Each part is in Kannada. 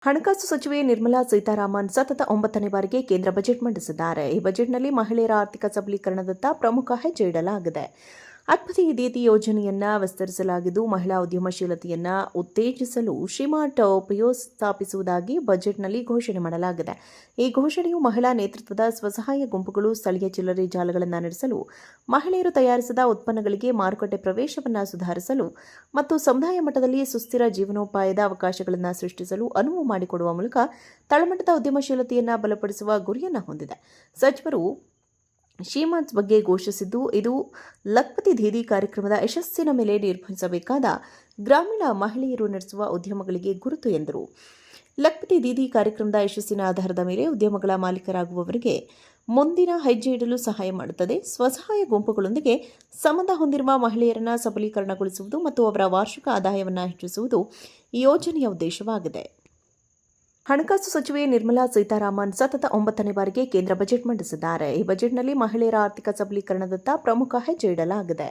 ಹಣಕಾಸು ಸಚಿವೆ ನಿರ್ಮಲಾ ಸೀತಾರಾಮನ್ ಸತತ 9ನೇ ಬಾರಿಗೆ ಕೇಂದ್ರ ಬಜೆಟ್ ಮಂಡಿಸಿದ್ದಾರೆ. ಈ ಬಜೆಟ್ನಲ್ಲಿ ಮಹಿಳೆಯರ ಆರ್ಥಿಕ ಸಬಲೀಕರಣದತ್ತ ಪ್ರಮುಖ ಹೆಜ್ಜೆ ಇಡಲಾಗಿದೆ. ಅದ್ಭುತ ದೀದಿ ಯೋಜನೆಯನ್ನ ವಿಸ್ತರಿಸಲಾಗಿದ್ದು, ಮಹಿಳಾ ಉದ್ಯಮಶೀಲತೆಯನ್ನ ಉತ್ತೇಜಿಸಲು ಶ್ರೀಮಾರ್ಟ್ ಪಿಒಎಸ್ ಸ್ಥಾಪಿಸುವುದಾಗಿ ಬಜೆಟ್ನಲ್ಲಿ ಘೋಷಣೆ ಮಾಡಲಾಗಿದೆ. ಈ ಘೋಷಣೆಯು ಮಹಿಳಾ ನೇತೃತ್ವದ ಸ್ವಸಹಾಯ ಗುಂಪುಗಳು ಸ್ಥಳೀಯ ಚಿಲ್ಲರೆ ಜಾಲಗಳನ್ನು ನಡೆಸಲು, ಮಹಿಳೆಯರು ತಯಾರಿಸಿದ ಉತ್ಪನ್ನಗಳಿಗೆ ಮಾರುಕಟ್ಟೆ ಪ್ರವೇಶವನ್ನು ಸುಧಾರಿಸಲು ಮತ್ತು ಸಮುದಾಯ ಮಟ್ಟದಲ್ಲಿ ಸುಸ್ಥಿರ ಜೀವನೋಪಾಯದ ಅವಕಾಶಗಳನ್ನು ಸೃಷ್ಟಿಸಲು ಅನುವು ಮಾಡಿಕೊಡುವ ಮೂಲಕ ತಳಮಟ್ಟದ ಉದ್ಯಮಶೀಲತೆಯನ್ನು ಬಲಪಡಿಸುವ ಗುರಿಯನ್ನು ಹೊಂದಿದೆ. ಸಚಿವರು ಶ್ರೀಮಾನ್ಸ್ ಬಗ್ಗೆ ಘೋಷಿಸಿದ್ದು, ಇದು ಲಖ್ಪತಿ ದೀದಿ ಕಾರ್ಯಕ್ರಮದ ಯಶಸ್ಸಿನ ಮೇಲೆ ನಿರ್ವಹಿಸಬೇಕಾದ ಗ್ರಾಮೀಣ ಮಹಿಳೆಯರು ನಡೆಸುವ ಉದ್ಯಮಗಳಿಗೆ ಗುರುತು ಎಂದರು. ಲಖ್ಪತಿ ದೀದಿ ಕಾರ್ಯಕ್ರಮದ ಯಶಸ್ಸಿನ ಆಧಾರದ ಮೇಲೆ ಉದ್ಯಮಗಳ ಮಾಲೀಕರಾಗುವವರಿಗೆ ಮುಂದಿನ ಹೆಜ್ಜೆ ಇಡಲು ಸಹಾಯ ಮಾಡುತ್ತದೆ. ಸ್ವಸಹಾಯ ಗುಂಪುಗಳೊಂದಿಗೆ ಸಂಬಂಧ ಹೊಂದಿರುವ ಮಹಿಳೆಯರನ್ನು ಸಬಲೀಕರಣಗೊಳಿಸುವುದು ಮತ್ತು ಅವರ ವಾರ್ಷಿಕ ಆದಾಯವನ್ನು ಹೆಚ್ಚಿಸುವುದು ಈ ಯೋಜನೆಯ ಉದ್ದೇಶವಾಗಿದೆ. ಹಣಕಾಸು ಸಚಿವೆ ನಿರ್ಮಲಾ ಸೀತಾರಾಮನ್ ಸತತ 9ನೇ ಬಾರಿಗೆ ಕೇಂದ್ರ ಬಜೆಟ್ ಮಂಡಿಸಿದ್ದಾರೆ. ಈ ಬಜೆಟ್ನಲ್ಲಿ ಮಹಿಳೆಯರ ಆರ್ಥಿಕ ಸಬಲೀಕರಣದತ್ತ ಪ್ರಮುಖ ಹೆಜ್ಜೆ ಇಡಲಾಗಿದೆ.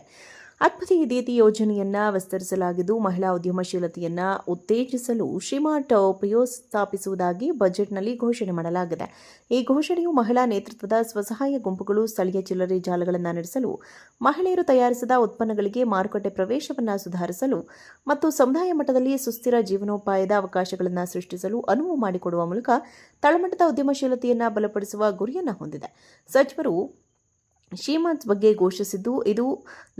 ಅದ್ಭುತ ದೀದಿ ಯೋಜನೆಯನ್ನ ವಿಸ್ತರಿಸಲಾಗಿದ್ದು, ಮಹಿಳಾ ಉದ್ಯಮಶೀಲತೆಯನ್ನ ಉತ್ತೇಜಿಸಲು ಶ್ರೀಮಾರ್ಟ್ ಪಿಒಎಸ್ ಸ್ಥಾಪಿಸುವುದಾಗಿ ಬಜೆಟ್ನಲ್ಲಿ ಘೋಷಣೆ ಮಾಡಲಾಗಿದೆ. ಈ ಘೋಷಣೆಯು ಮಹಿಳಾ ನೇತೃತ್ವದ ಸ್ವಸಹಾಯ ಗುಂಪುಗಳು ಸ್ಥಳೀಯ ಚಿಲ್ಲರೆ ಜಾಲಗಳನ್ನು ನಡೆಸಲು, ಮಹಿಳೆಯರು ತಯಾರಿಸಿದ ಉತ್ಪನ್ನಗಳಿಗೆ ಮಾರುಕಟ್ಟೆ ಪ್ರವೇಶವನ್ನು ಸುಧಾರಿಸಲು ಮತ್ತು ಸಮುದಾಯ ಮಟ್ಟದಲ್ಲಿ ಸುಸ್ಥಿರ ಜೀವನೋಪಾಯದ ಅವಕಾಶಗಳನ್ನು ಸೃಷ್ಟಿಸಲು ಅನುವು ಮಾಡಿಕೊಡುವ ಮೂಲಕ ತಳಮಟ್ಟದ ಉದ್ಯಮಶೀಲತೆಯನ್ನು ಬಲಪಡಿಸುವ ಗುರಿಯನ್ನು ಹೊಂದಿದೆ. ಸಚಿವರು ಶ್ರೀಮಾನ್ಸ್ ಬಗ್ಗೆ ಘೋಷಿಸಿದ್ದು, ಇದು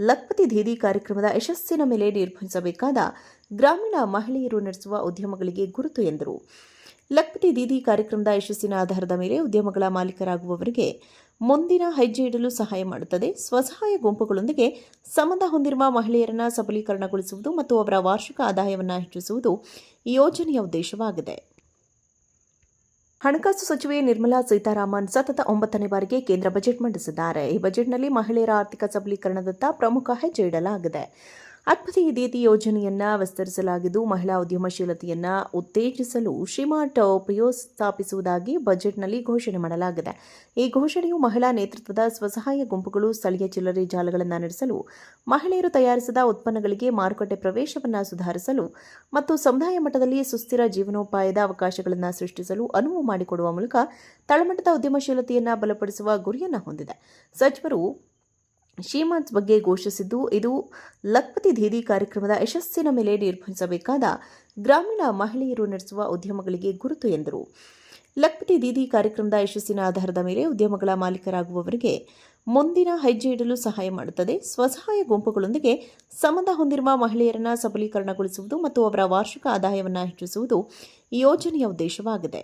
ಲಖ್ಪತಿ ದೀದಿ ಕಾರ್ಯಕ್ರಮದ ಯಶಸ್ಸಿನ ಮೇಲೆ ನಿರ್ವಹಿಸಬೇಕಾದ ಗ್ರಾಮೀಣ ಮಹಿಳೆಯರು ನಡೆಸುವ ಉದ್ಯಮಗಳಿಗೆ ಗುರುತು ಎಂದರು. ಲಖ್ಪತಿ ದೀದಿ ಕಾರ್ಯಕ್ರಮದ ಯಶಸ್ಸಿನ ಆಧಾರದ ಮೇಲೆ ಉದ್ಯಮಗಳ ಮಾಲೀಕರಾಗುವವರಿಗೆ ಮುಂದಿನ ಹೆಜ್ಜೆ ಇಡಲು ಸಹಾಯ ಮಾಡುತ್ತದೆ. ಸ್ವಸಹಾಯ ಗುಂಪುಗಳೊಂದಿಗೆ ಸಂಬಂಧ ಹೊಂದಿರುವ ಮಹಿಳೆಯರನ್ನು ಸಬಲೀಕರಣಗೊಳಿಸುವುದು ಮತ್ತು ಅವರ ವಾರ್ಷಿಕ ಆದಾಯವನ್ನು ಹೆಚ್ಚಿಸುವುದು ಈ ಯೋಜನೆಯ ಉದ್ದೇಶವಾಗಿದೆ. ಹಣಕಾಸು ಸಚಿವೆ ನಿರ್ಮಲಾ ಸೀತಾರಾಮನ್ ಸತತ 9ನೇ ಬಾರಿಗೆ ಕೇಂದ್ರ ಬಜೆಟ್ ಮಂಡಿಸಿದ್ದಾರೆ. ಈ ಬಜೆಟ್ನಲ್ಲಿ ಮಹಿಳೆಯರ ಆರ್ಥಿಕ ಸಬಲೀಕರಣದತ್ತ ಪ್ರಮುಖ ಹೆಜ್ಜೆ ಇಡಲಾಗಿದೆ. ಅದ್ಭುತ ದೀದಿ ಯೋಜನೆಯನ್ನ ವಿಸ್ತರಿಸಲಾಗಿದ್ದು, ಮಹಿಳಾ ಉದ್ಯಮಶೀಲತೆಯನ್ನ ಉತ್ತೇಜಿಸಲು ಶ್ರೀಮಾರ್ಟ್ ಪಿಒಎಸ್ ಸ್ಥಾಪಿಸುವುದಾಗಿ ಬಜೆಟ್ನಲ್ಲಿ ಘೋಷಣೆ ಮಾಡಲಾಗಿದೆ. ಈ ಘೋಷಣೆಯು ಮಹಿಳಾ ನೇತೃತ್ವದ ಸ್ವಸಹಾಯ ಗುಂಪುಗಳು ಸ್ಥಳೀಯ ಚಿಲ್ಲರೆ ಜಾಲಗಳನ್ನು ನಡೆಸಲು, ಮಹಿಳೆಯರು ತಯಾರಿಸಿದ ಉತ್ಪನ್ನಗಳಿಗೆ ಮಾರುಕಟ್ಟೆ ಪ್ರವೇಶವನ್ನು ಸುಧಾರಿಸಲು ಮತ್ತು ಸಮುದಾಯ ಮಟ್ಟದಲ್ಲಿ ಸುಸ್ಥಿರ ಜೀವನೋಪಾಯದ ಅವಕಾಶಗಳನ್ನು ಸೃಷ್ಟಿಸಲು ಅನುವು ಮಾಡಿಕೊಡುವ ಮೂಲಕ ತಳಮಟ್ಟದ ಉದ್ಯಮಶೀಲತೆಯನ್ನು ಬಲಪಡಿಸುವ ಗುರಿಯನ್ನು ಹೊಂದಿದೆ. ಸಚಿವರು ಶ್ರೀಮಾನ್ಸ್ ಬಗ್ಗೆ ಘೋಷಿಸಿದ್ದು, ಇದು ಲಖ್ಪತಿ ದೀದಿ ಕಾರ್ಯಕ್ರಮದ ಯಶಸ್ಸಿನ ಮೇಲೆ ನಿರ್ವಹಿಸಬೇಕಾದ ಗ್ರಾಮೀಣ ಮಹಿಳೆಯರು ನಡೆಸುವ ಉದ್ಯಮಗಳಿಗೆ ಗುರುತು ಎಂದರು. ಲಖ್ಪತಿ ದೀದಿ ಕಾರ್ಯಕ್ರಮದ ಯಶಸ್ಸಿನ ಆಧಾರದ ಮೇಲೆ ಉದ್ಯಮಗಳ ಮಾಲೀಕರಾಗುವವರಿಗೆ ಮುಂದಿನ ಹೆಜ್ಜೆ ಇಡಲು ಸಹಾಯ ಮಾಡುತ್ತದೆ. ಸ್ವಸಹಾಯ ಗುಂಪುಗಳೊಂದಿಗೆ ಸಂಬಂಧ ಹೊಂದಿರುವ ಮಹಿಳೆಯರನ್ನು ಸಬಲೀಕರಣಗೊಳಿಸುವುದು ಮತ್ತು ಅವರ ವಾರ್ಷಿಕ ಆದಾಯವನ್ನು ಹೆಚ್ಚಿಸುವುದು ಈ ಯೋಜನೆಯ ಉದ್ದೇಶವಾಗಿದೆ.